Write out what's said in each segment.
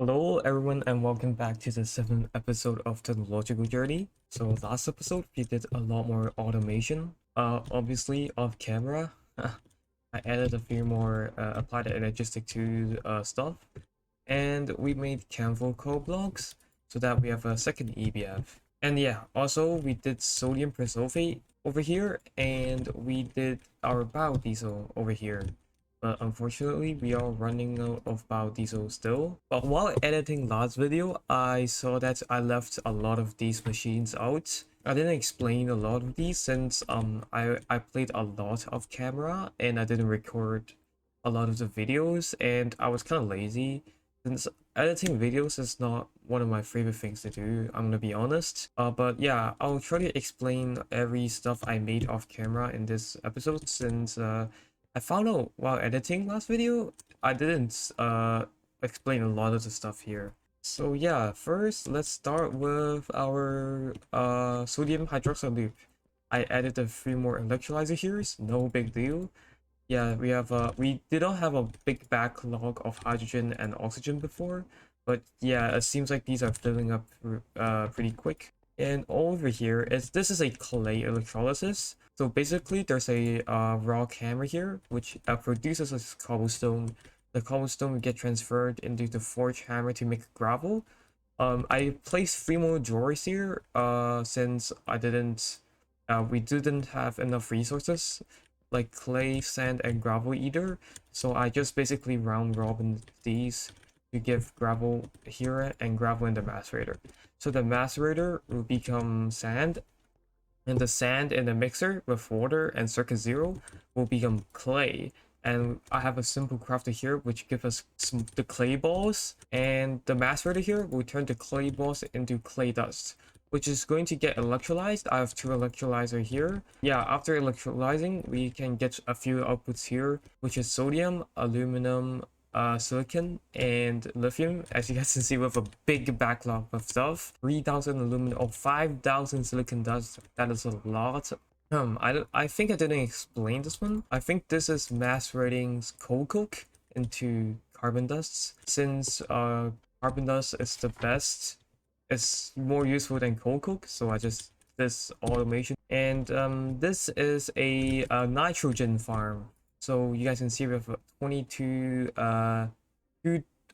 Hello everyone and welcome back to the 7th episode of Technological Journey. So last episode we did a lot more automation, obviously off camera. I added a few more applied energistic to stuff, and we made Canvo code blocks so that we have a second EBF. And yeah, also we did sodium persulfate over here, and we did our biodiesel over here. But unfortunately, we are running out of biodiesel still. But while editing last video, I saw that I left a lot of these machines out. I didn't explain a lot of these since I played a lot of camera and I didn't record a lot of the videos, and I was kind of lazy since editing videos is not one of my favorite things to do, I'm gonna be honest. But yeah, I'll try to explain every stuff I made off camera in this episode since I found out while editing last video, I didn't explain a lot of the stuff here. So yeah, first let's start with our sodium hydroxide loop. I added a few more electrolyzer here, no big deal. Yeah, we did not have a big backlog of hydrogen and oxygen before, but yeah, it seems like these are filling up pretty quick. And over here is this is a clay electrolysis. So basically, there's a rock hammer here, which produces a cobblestone. The cobblestone will get transferred into the forge hammer to make gravel. I placed 3 more drawers here. Since we didn't have enough resources like clay, sand, and gravel either. So I just basically round robin these to give gravel here and gravel in the macerator. So the macerator will become sand, and the sand in the mixer with water and circuit zero will become clay. And I have a simple crafter here which gives us the clay balls, and the macerator here will turn the clay balls into clay dust, which is going to get electrolyzed. I have 2 electrolyzer here. Yeah, after electrolyzing, we can get a few outputs here, which is sodium, aluminum, silicon, and lithium. As you guys can see, with a big backlog of stuff. 3,000 aluminum or 5,000 silicon dust. That is a lot. I think I didn't explain this one. I think this is macerating coal coke into carbon dusts. Since carbon dust is the best, it's more useful than coal coke, so I just this automation. And this is a nitrogen farm. So you guys can see we have 22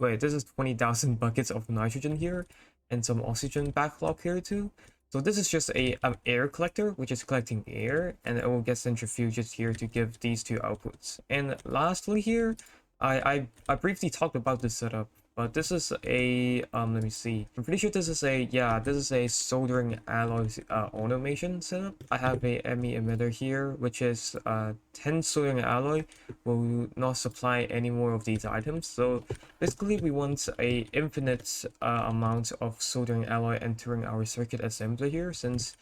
wait, this is 20,000 buckets of nitrogen here, and some oxygen backlog here too. So this is just a air collector, which is collecting air, and it will get centrifuges here to give these 2 outputs. And lastly here, I briefly talked about this setup, but this is a let me see. I'm pretty sure this is a soldering alloy automation setup. I have a ME emitter here, which is 10 soldering alloy will not supply any more of these items. So basically we want a infinite amount of soldering alloy entering our circuit assembly here, since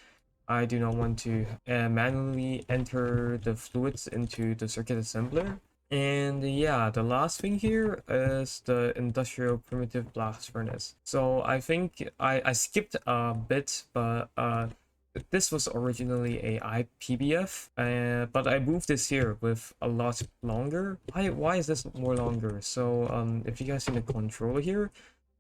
I do not want to manually enter the fluids into the circuit assembler. And yeah, the last thing here is the industrial primitive blast furnace. So I think I skipped a bit, but this was originally a IPBF, but I moved this here with a lot longer. Why is this more longer? So if you guys see the controller here,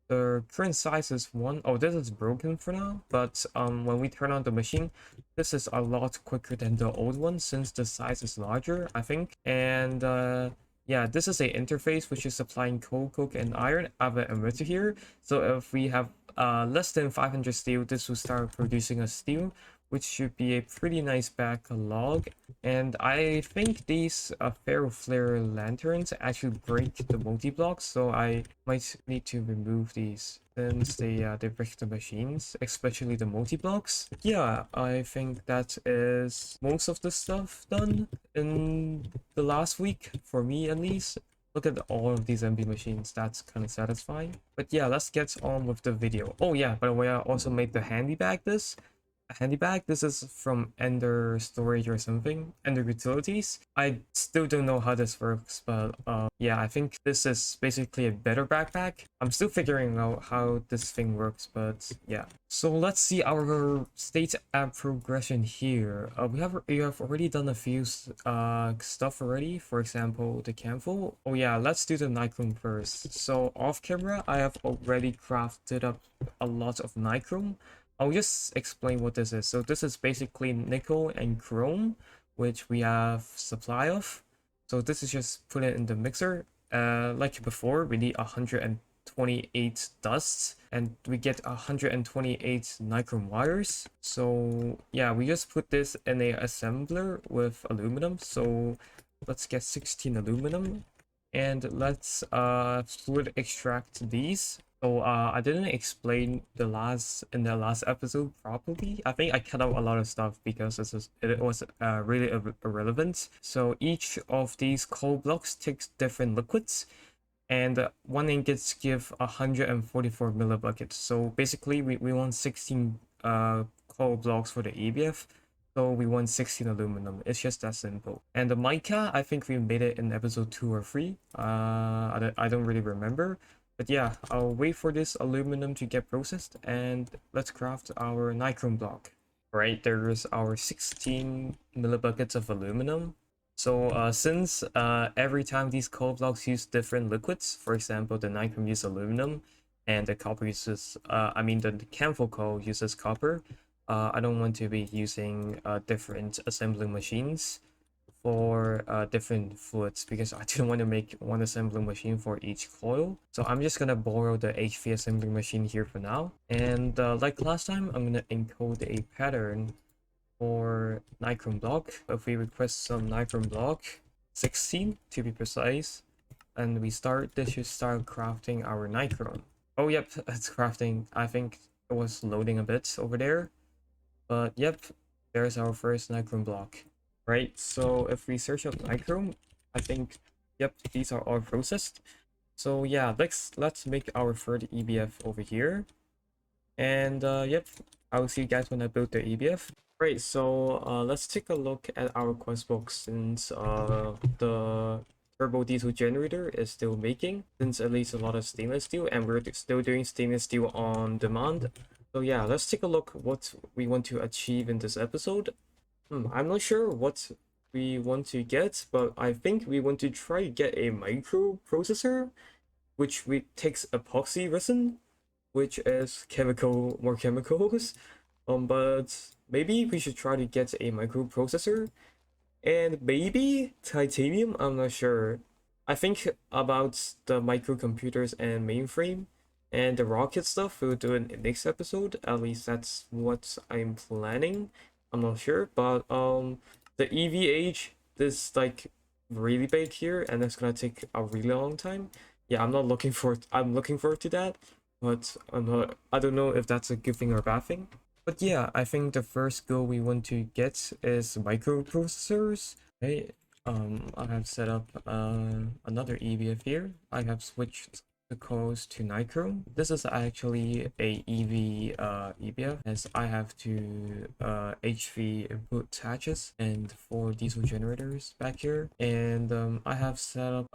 the current size is 1. Oh, this is broken for now, but when we turn on the machine, this is a lot quicker than the old one since the size is larger, I think. And yeah, this is a interface which is supplying coal, coke, and iron. I have an emitter here, so if we have less than 500 steel, this will start producing a steel, which should be a pretty nice backlog. And I think these ferroflare lanterns actually break the multi-blocks, so I might need to remove these since they break the machines, especially the multi-blocks. Yeah, I think that is most of the stuff done in the last week, for me at least. Look at all of these MB machines, that's kind of satisfying. But yeah, let's get on with the video. Oh yeah, by the way, I also made the handy bag this. handy bag. This is from Ender Storage or something, Ender Utilities. I still don't know how this works, but yeah, I think this is basically a better backpack. I'm still figuring out how this thing works, but yeah. So let's see our state and progression here. We have already done a few stuff already. For example, the camphor. Oh yeah, let's do the nichrome first. So off camera, I have already crafted up a lot of nichrome. I'll just explain what this is. So this is basically nickel and chrome, which we have supply of. So this is just put it in the mixer. Like before, we need 128 dusts, and we get 128 nichrome wires. So yeah, we just put this in a assembler with aluminum. So let's get 16 aluminum, and let's fluid extract these. So I didn't explain the last episode properly. I think I cut out a lot of stuff because it was really irrelevant. So each of these coal blocks takes different liquids, and one ingots give 144 millibuckets. So basically, we want 16 coal blocks for the EBF. So we want 16 aluminum. It's just that simple. And the mica, I think we made it in episode 2 or 3. I don't really remember. But yeah, I'll wait for this aluminum to get processed, and let's craft our nichrome block. Right, there's our 16 millibuckets of aluminum. So since every time these coal blocks use different liquids, for example, the nichrome uses aluminum, and the copper uses, the camphor coal uses copper, I don't want to be using different assembling machines for different fluids, because I didn't want to make one assembling machine for each coil. So I'm just gonna borrow the HV assembling machine here for now. And like last time, I'm gonna encode a pattern for nichrome block. If we request some nichrome block, 16 to be precise, and this should start crafting our nichrome. Oh yep, it's crafting. I think it was loading a bit over there, but yep, there's our first nichrome block. Right, so if we search up nichrome, I think, yep, these are all processed. So yeah, let's make our third EBF over here. And yep, I will see you guys when I build the EBF. Right, so let's take a look at our quest book, since the turbo diesel generator is still making, since it needs a lot of stainless steel, and we're still doing stainless steel on demand. So yeah, let's take a look what we want to achieve in this episode. I'm not sure what we want to get, but I think we want to try to get a microprocessor, which takes epoxy resin, which is more chemicals. But maybe we should try to get a microprocessor, and maybe titanium. I'm not sure. I think about the microcomputers and mainframe and the rocket stuff we'll do in the next episode. At least that's what I'm planning. I'm not sure, but the EVH is like really big here, and it's gonna take a really long time. Yeah, I'm looking forward to that, but I don't know if that's a good thing or a bad thing. But yeah, I think the first goal we want to get is microprocessors. Okay, I have set up another EVF here. I have switched the coils to nichrome. This is actually a EV EBF, as I have two HV input hatches and 4 diesel generators back here, and I have set up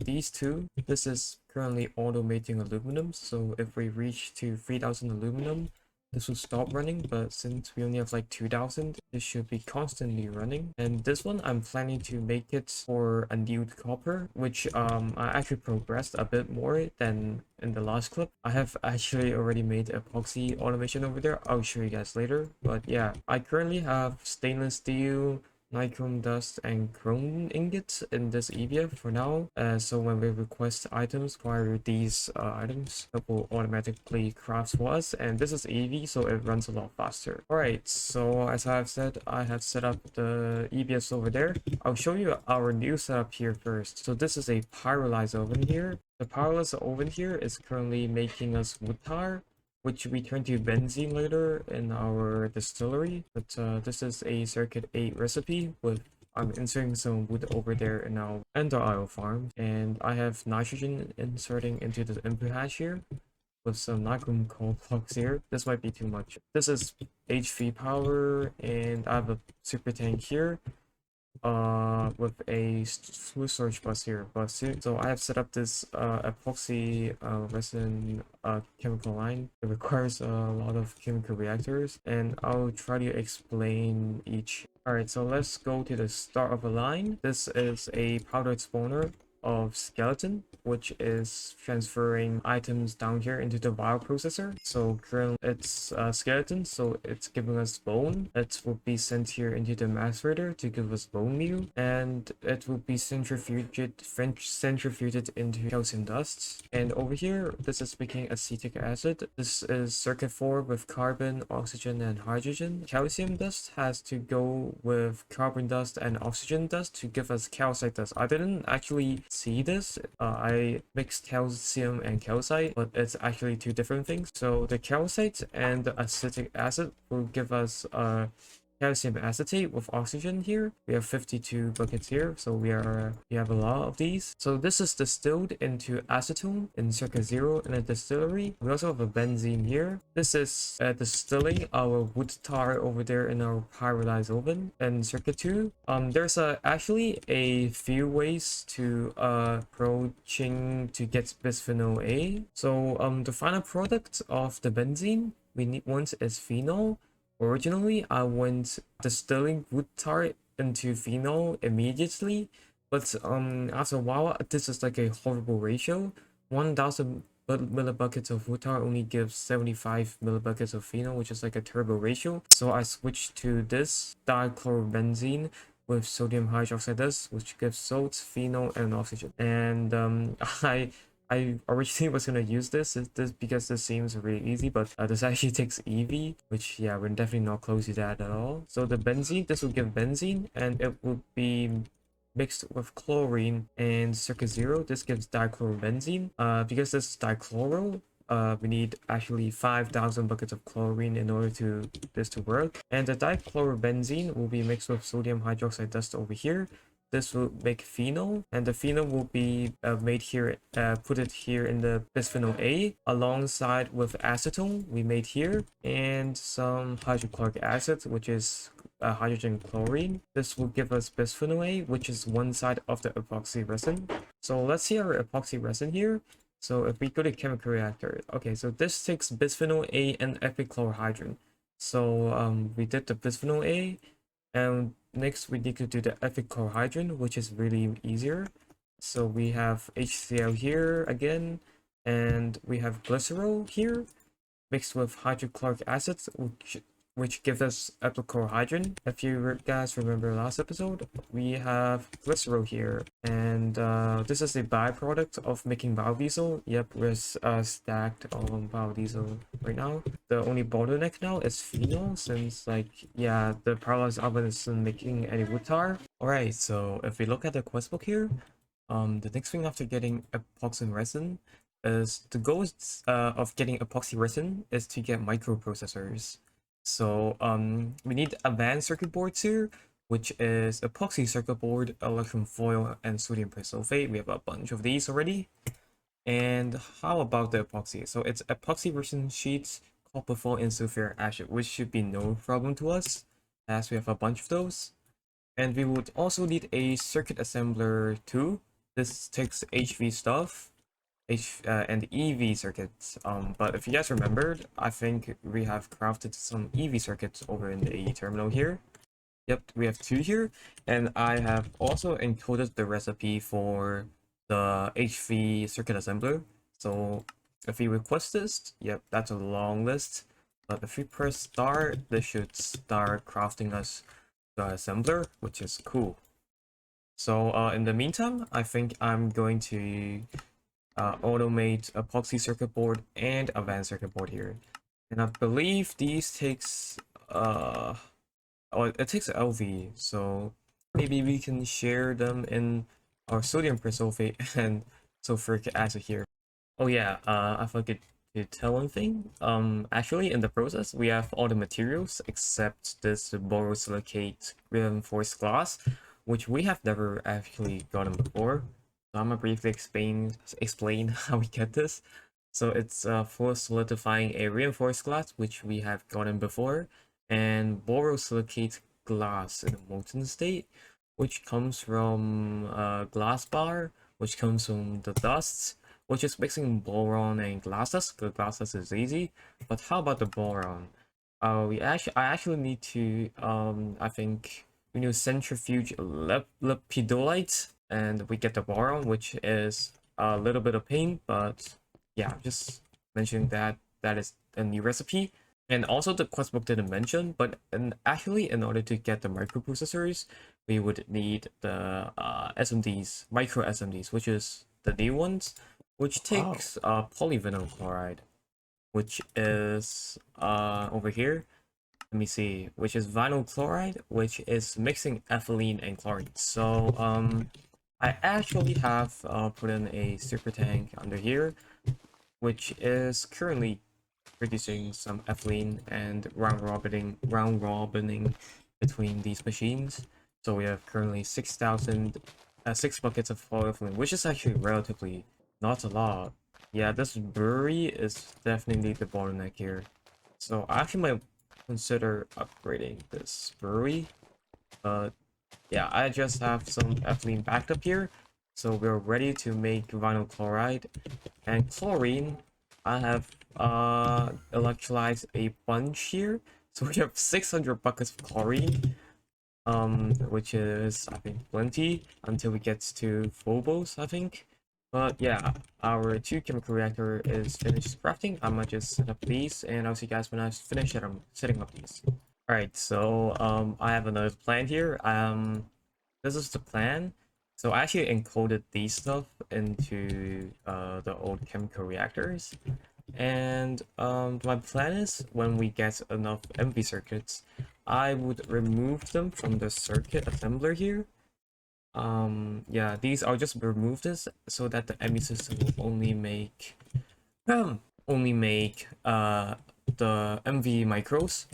these two. This is currently automating aluminum, so if we reach to 3000 aluminum, this will stop running, but since we only have like 2000, this should be constantly running. And this one, I'm planning to make it for annealed copper, which I actually progressed a bit more than in the last clip. I have actually already made epoxy automation over there. I'll show you guys later. But yeah, I currently have stainless steel, nichrome dust, and chrome ingots in this EBF for now. So when we request items via these items, it will automatically craft for us, and this is EV, so it runs a lot faster. Alright, so as I have said, I have set up the EBS over there. I'll show you our new setup here first. So this is a pyrolyzer oven here. The pyrolyzer oven here is currently making us wood tar, which we turn to benzene later in our distillery. But this is a circuit 8 recipe with I'm inserting some wood over there in our ender oil farm, and I have nitrogen inserting into the input hatch here with some nichrome coal blocks here. This might be too much. This is HV power, and I have a super tank here with a fluid storage bus here. So I have set up this epoxy resin chemical line. It requires a lot of chemical reactors, and I'll try to explain each. Alright, so let's go to the start of a line. This is a powder spawner of skeleton, which is transferring items down here into the bioprocessor. So currently it's skeleton, so it's giving us bone. It will be sent here into the macerator to give us bone meal, and it will be centrifuged into calcium dust. And over here, this is making acetic acid. This is circuit 4 with carbon, oxygen, and hydrogen. Calcium dust has to go with carbon dust and oxygen dust to give us calcite dust. I didn't actually see this. I mixed calcium and calcite, but it's actually two different things. So the calcite and the acetic acid will give us calcium acetate with oxygen here. We have 52 buckets here, so we have a lot of these. So this is distilled into acetone in circuit 0 in a distillery. We also have a benzene here. This is distilling our wood tar over there in our pyrolyzed oven. And circuit 2, there's actually a few ways to approaching to get bisphenol A. So the final product of the benzene we want is phenol. Originally, I went distilling wood tar into phenol immediately, but after a while, this is like a horrible ratio. 1,000 millibuckets of wood tar only gives 75 millibuckets of phenol, which is like a turbo ratio. So I switched to this dichlorobenzene with sodium hydroxide dust, which gives salt, phenol, and oxygen. And I originally was gonna use this because this seems really easy, but this actually takes EV, which yeah, we're definitely not close to that at all. So the benzene, this will give benzene, and it will be mixed with chlorine and circuit 0. This gives dichlorobenzene. Because this is dichloro, we need actually 5,000 buckets of chlorine in order to this to work. And the dichlorobenzene will be mixed with sodium hydroxide dust over here. This will make phenol, and the phenol will be made here, put it here in the bisphenol A alongside with acetone we made here, and some hydrochloric acid, which is hydrogen chlorine. This will give us bisphenol A, which is one side of the epoxy resin. So let's see our epoxy resin here. So if we go to chemical reactor, okay, so this takes bisphenol A and epichlorohydrin. So we did the bisphenol A, and next we need to do the epichlorohydrin, which is really easier. So we have HCl here again, and we have glycerol here mixed with hydrochloric acid, which gives us epichlorohydrin. If you guys remember last episode, we have glycerol here, and this is a byproduct of making biodiesel. Yep, we're stacked on biodiesel right now. The only bottleneck now is phenol, since like yeah, the pyrolyzed oven isn't making any wood tar. Alright, so if we look at the quest book here, the next thing after getting epoxy resin is the goal of getting epoxy resin is to get microprocessors. So we need advanced circuit boards here, which is epoxy circuit board, electrum foil, and sodium persulfate. We have a bunch of these already. And how about the epoxy? So it's epoxy resin sheets, copper foil, and sulfuric acid, which should be no problem to us, as we have a bunch of those. And we would also need a circuit assembler too. This takes HV stuff. And EV circuits. But if you guys remembered, I think we have crafted some EV circuits over in the terminal here. Yep, we have 2 here, and I have also encoded the recipe for the HV circuit assembler. So if you request this, yep, that's a long list. But if we press start, this should start crafting us the assembler, which is cool. So in the meantime, I think I'm going to automate epoxy circuit board and advanced circuit board here, and I believe these takes it takes LV, so maybe we can share them in our sodium persulfate and sulfuric acid here. Oh yeah, I forgot to tell one thing. Actually in the process we have all the materials except this borosilicate reinforced glass, which we have never actually gotten before. So I'm gonna briefly explain how we get this. So it's for solidifying a reinforced glass, which we have gotten before, and borosilicate glass in a molten state, which comes from glass bar, which comes from the dusts, which is mixing boron and glass dust. The glass dust is easy, but how about the boron? I actually need to I think we need centrifuge lepidolite, and we get the boron, which is a little bit of pain, but yeah, just mentioning that that is a new recipe. And also the quest book didn't mention, but actually in order to get the microprocessors, we would need the SMDs, micro SMDs, which is the new ones, which Wow. takes polyvinyl chloride, which is over here. Let me see, which is vinyl chloride, which is mixing ethylene and chlorine. So I actually have put in a super tank under here, which is currently producing some ethylene and round robining between these machines. So we have currently 6 buckets of polyethylene, which is actually relatively not a lot. Yeah, this brewery is definitely the bottleneck here. So I actually might consider upgrading this brewery, but yeah, I just have some ethylene backed up here, so we're ready to make vinyl chloride. And chlorine, I have electrolyzed a bunch here, so we have 600 buckets of chlorine, which is I think plenty until we get to phobos, I think. But yeah, our 2 chemical reactor is finished crafting. I might just set up these, and I'll see you guys when I finish it. I'm setting up these. All right, so I have another plan here. This is the plan. So I actually encoded these stuff into the old chemical reactors, and my plan is when we get enough MV circuits, I would remove them from the circuit assembler here. Yeah, these I'll just remove this so that the MV system will only make the MV micros.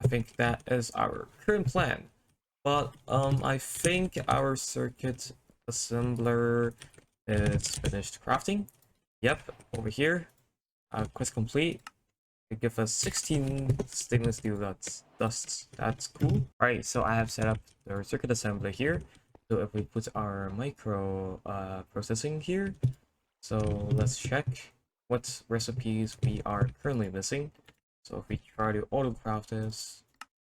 I think that is our current plan. But I think our circuit assembler is finished crafting. Yep, over here. Quest complete. It gives us 16 stainless steel dusts. That's cool. Alright, so I have set up the circuit assembler here. So if we put our micro processing here, so let's check what recipes we are currently missing. So if we try to auto craft this,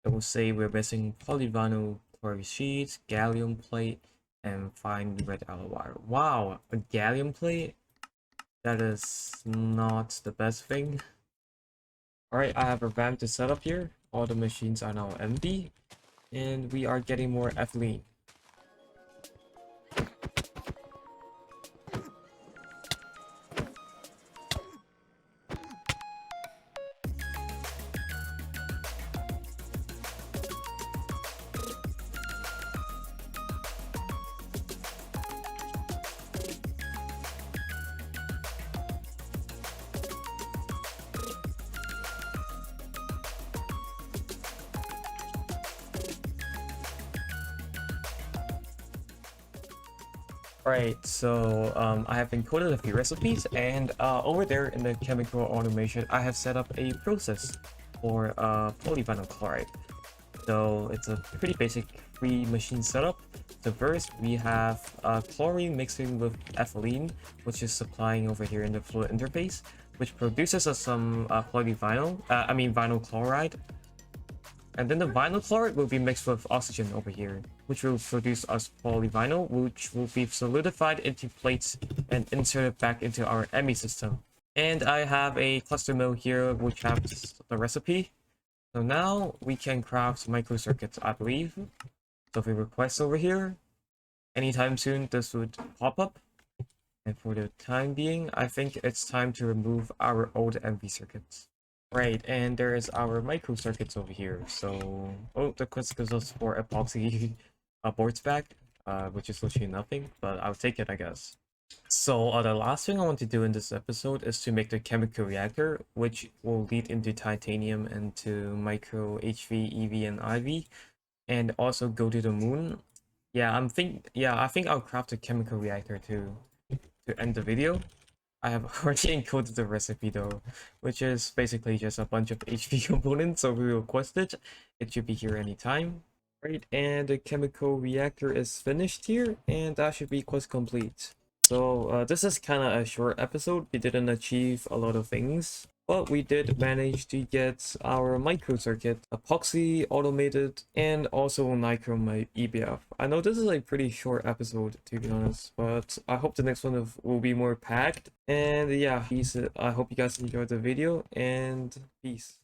it will say we're missing polyvinyl chloride sheets, gallium plate, and fine red alloy wire. Wow, a gallium plate? That is not the best thing. Alright, I have a ramp to set up here. All the machines are now empty, and we are getting more ethylene. Right, so I have encoded a few recipes, and over there in the chemical automation, I have set up a process for polyvinyl chloride. So it's a pretty basic free machine setup. So first we have chlorine mixing with ethylene, which is supplying over here in the fluid interface, which produces us some vinyl chloride. And then the vinyl chloride will be mixed with oxygen over here, which will produce us polyvinyl, which will be solidified into plates and inserted back into our ME system. And I have a cluster mill here, which has the recipe. So now we can craft microcircuits, I believe. So if we request over here, anytime soon this would pop up. And for the time being, I think it's time to remove our old MV circuits. Right, and there is our microcircuits over here. So, oh, the quest gives us 4 epoxy boards back, which is literally nothing, but I'll take it, I guess. So, the last thing I want to do in this episode is to make the chemical reactor, which will lead into titanium and to micro HV, EV, and IV, and also go to the moon. I think I'll craft a chemical reactor to end the video. I have already encoded the recipe though, which is basically just a bunch of HP components, so if we request it, it should be here anytime. Right, and the chemical reactor is finished here, and that should be quest complete. So this is kind of a short episode. We didn't achieve a lot of things, but we did manage to get our microcircuit, epoxy automated, and also Nichrome EBF. I know this is a pretty short episode, to be honest, but I hope the next one will be more packed. And yeah, peace. I hope you guys enjoyed the video, and peace.